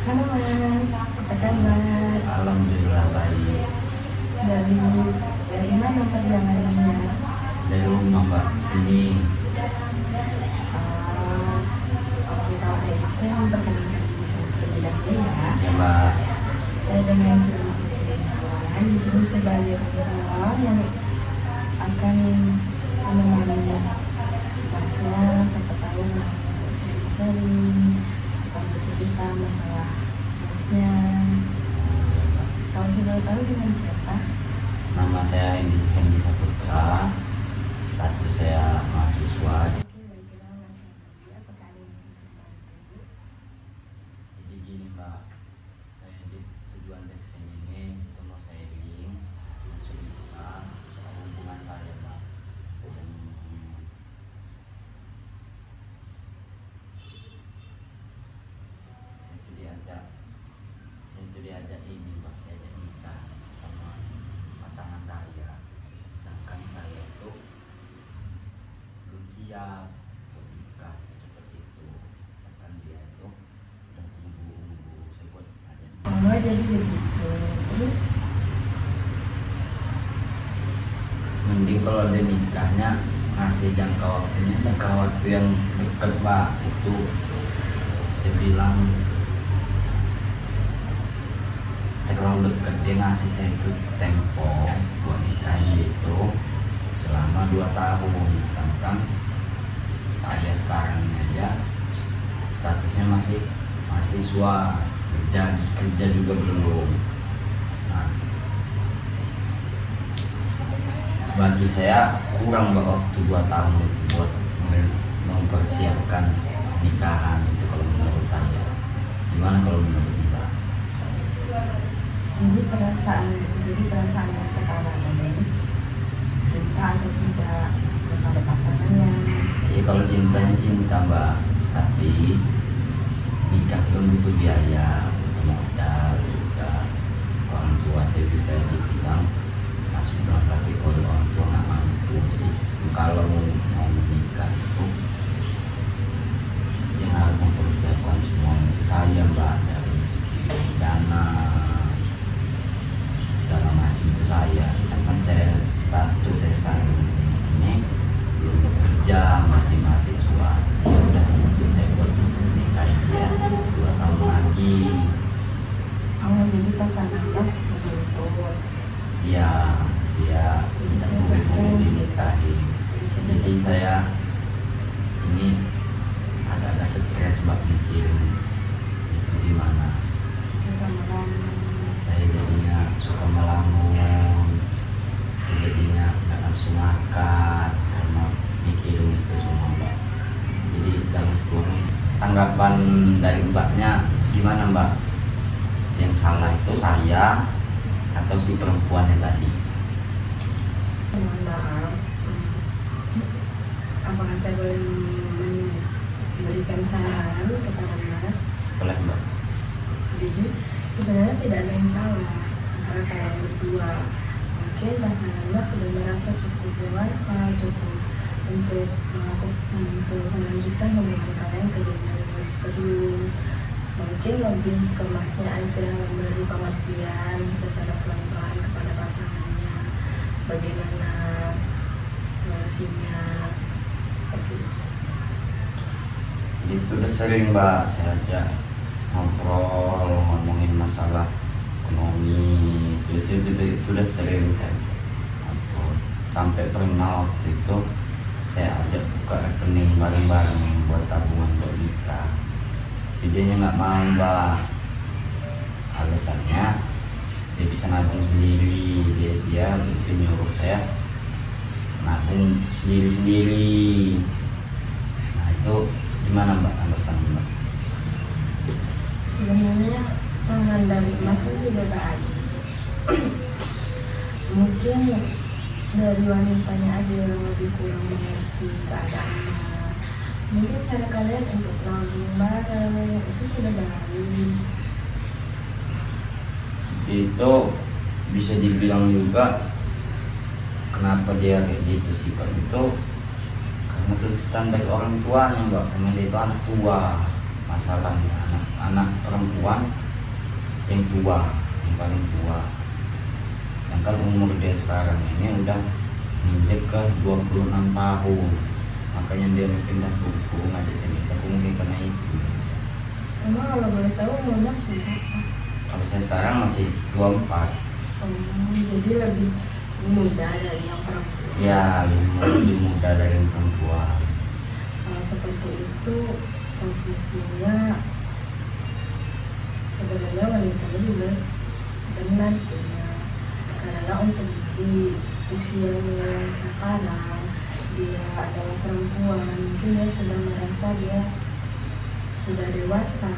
Halo Mas, apa kabar? Alhamdulillah baik. Dari dari mana perjalanannya? Dari rumah Mbak sini. Oh, oke kalau kayak gitu saya memperkenalkan diri saya terlebih dahulu ya. Ya Mbak. Saya dengan Firman di sini sebagai konselor yang akan menemani Masnya siapa tahu mau sharing-sharing atau bercerita masalah Masnya. Kalau sudah tahu dengan siapa? Nama saya Hendi Saputra. Status saya mahasiswa. Oke, baiklah Mas Hendi, apakah ada yang bisa saya bantu? Jadi gini Mbak, saya di tujuan dari sini ini itu mau sharing, mau cerita soal hubungan saya Mbak. Dan saya tuh diajak ini Mbak, diajak nikah sama pasangan saya. Sedangkan saya itu belum siap buat nikah seperti itu. Sedangkan dia itu udah nunggu saya buat ada nikah. Oh, jadi begitu. Terus, Mending kalau ada nikahnya ngasih jangka waktunya, jangka waktu yang dekat Mbak. Itu saya bilang terlalu dekat, dia ngasih saya itu tempo buat nikahnya itu selama 2 tahun. Sedangkan saya sekarang ini aja statusnya masih mahasiswa, kerja juga belum. Nah, bagi saya kurang Mbak waktu 2 tahun itu buat mempersiapkan nikahan itu kalau menurut saya. Gimana kalau menurut Mbak? jadi perasaan Mas sekarang ini cinta atau tidak kepada pasangannya? Ya kalau cintanya cinta Mbak, tapi nikah kan butuh biaya, butuh modal juga. Orang tua saya bisa dibilang langsung berangkat di orang tua nggak mampu. Jadi kalau mau menikah itu dia harus mempersiapkan semua itu saya Mbak, dari segi dana segala macam itu saya. Sedangkan saya status saya sekarang ini belum bekerja, masih mahasiswa. Ya udah untuk saya buat nikah dia 2 tahun lagi. Oh, jadi pasangan Mas menuntut. Ya dia Bisa bisa stres. dinikahi. Jadi saya ini agak-agak stres Mbak mikirin itu gimana. Suka malam. Saya jadinya suka melamun, jadinya nggak nafsu makan karena mikirin itu semua Mbak. Jadi dalam kurung tanggapan dari Mbaknya gimana Mbak? Yang salah itu saya atau si perempuannya tadi? Mohon maaf. Apakah saya boleh memberikan saran kepada Mas? Boleh Mbak? Jadi sebenarnya tidak ada yang salah antara kalian berdua. Mungkin pasangan Mas sudah merasa cukup dewasa, cukup untuk melanjutkan hubungan kalian ke jenjang yang lebih serius. Mungkin lebih ke Masnya aja memberi pengertian secara pelan-pelan kepada pasangannya, bagaimana solusinya, seperti itu. Itu udah sering Mbak, saya ajak ngobrol, ngomongin masalah ekonomi, itu udah sering kan ngobrol. Sampai pernah waktu itu saya ajak buka rekening bareng-bareng buat tabungan buat nikah. Dia nggak mau Mbak, alasannya dia bisa nabung sendiri. Dia itu nyuruh saya nabung sendiri. Nah itu gimana Mbak tanggapan Mbak? Sebenarnya saran dari Mas itu sudah baik. Mungkin dari wanitanya aja yang lebih kurang mengerti keadaan Mas. Mungkin cara kalian untuk nabung bareng itu sudah baik. Itu bisa dibilang juga kenapa dia kayak gitu sifat itu karena tuntutan dari orang tuanya Mbak, karena dia itu anak tua masalahnya anak perempuan yang tua, yang paling tua, yang kan umur dia sekarang ini udah nginjek ke 26 tahun, makanya dia pindah buku ngajak sini aku mungkin karena itu. Emang kalau boleh tahu umur Mas berapa? Kalau saya sekarang masih 24. Jadi lebih muda dari yang perempuan. Ya, lebih muda dari yang perempuan. Kalau seperti itu posisinya sebenarnya wanitanya juga benar sih ya. Karena untuk di usianya yang sekarang dia adalah perempuan, mungkin dia sudah merasa dia sudah dewasa.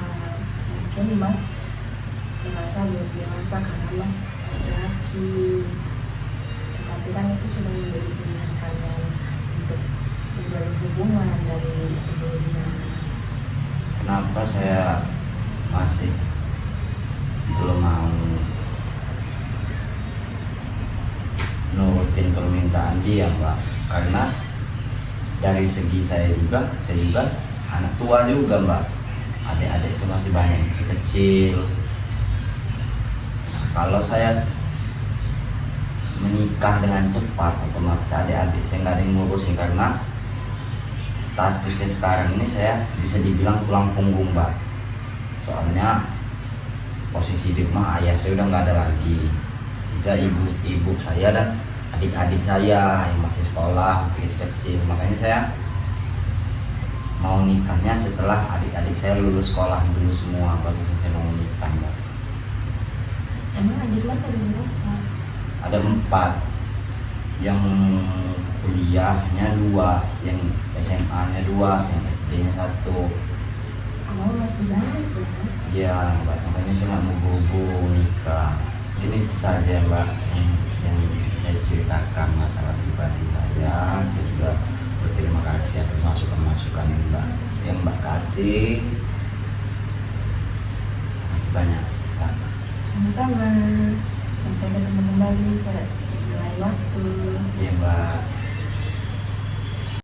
Mungkin Mas merasa belum dewasa karena Mas laki-laki, tapi kan itu sudah menjadi pilihan kalian untuk menjalin hubungan dari sebelumnya. Kenapa saya masih belum mau nurutin permintaan dia, Mbak? Karena dari segi saya juga anak tua juga, Mbak. Adik-adik saya masih banyak yang kecil. Nah, kalau saya menikah dengan cepat, otomatis adik-adik saya nggak ada yang ngurusin, karena statusnya sekarang ini saya bisa dibilang tulang punggung, Mbak. Soalnya posisi di rumah ayah saya udah nggak ada lagi, sisa ibu saya dan adik-adik saya yang masih sekolah, masih kecil. Makanya saya mau nikahnya setelah adik-adik saya lulus sekolah dulu semua, baru saya mau nikah, Mbak. Emang adik Mas ada berapa? Ada 4, yang kuliahnya 2, yang SMA-nya 2, yang SD-nya 1. Oh, masih banyak ya? Iya, Mbak, makanya saya nggak mau buru-buru nikah. Ini saja, Mbak, yang saya ceritakan masalah pribadi saya. Saya juga berterima kasih atas masukan-masukan yang Mbak kasih. Terima kasih banyak, Mbak. Sama-sama. Sampai ketemu kembali di lain waktu. Iya, Mbak.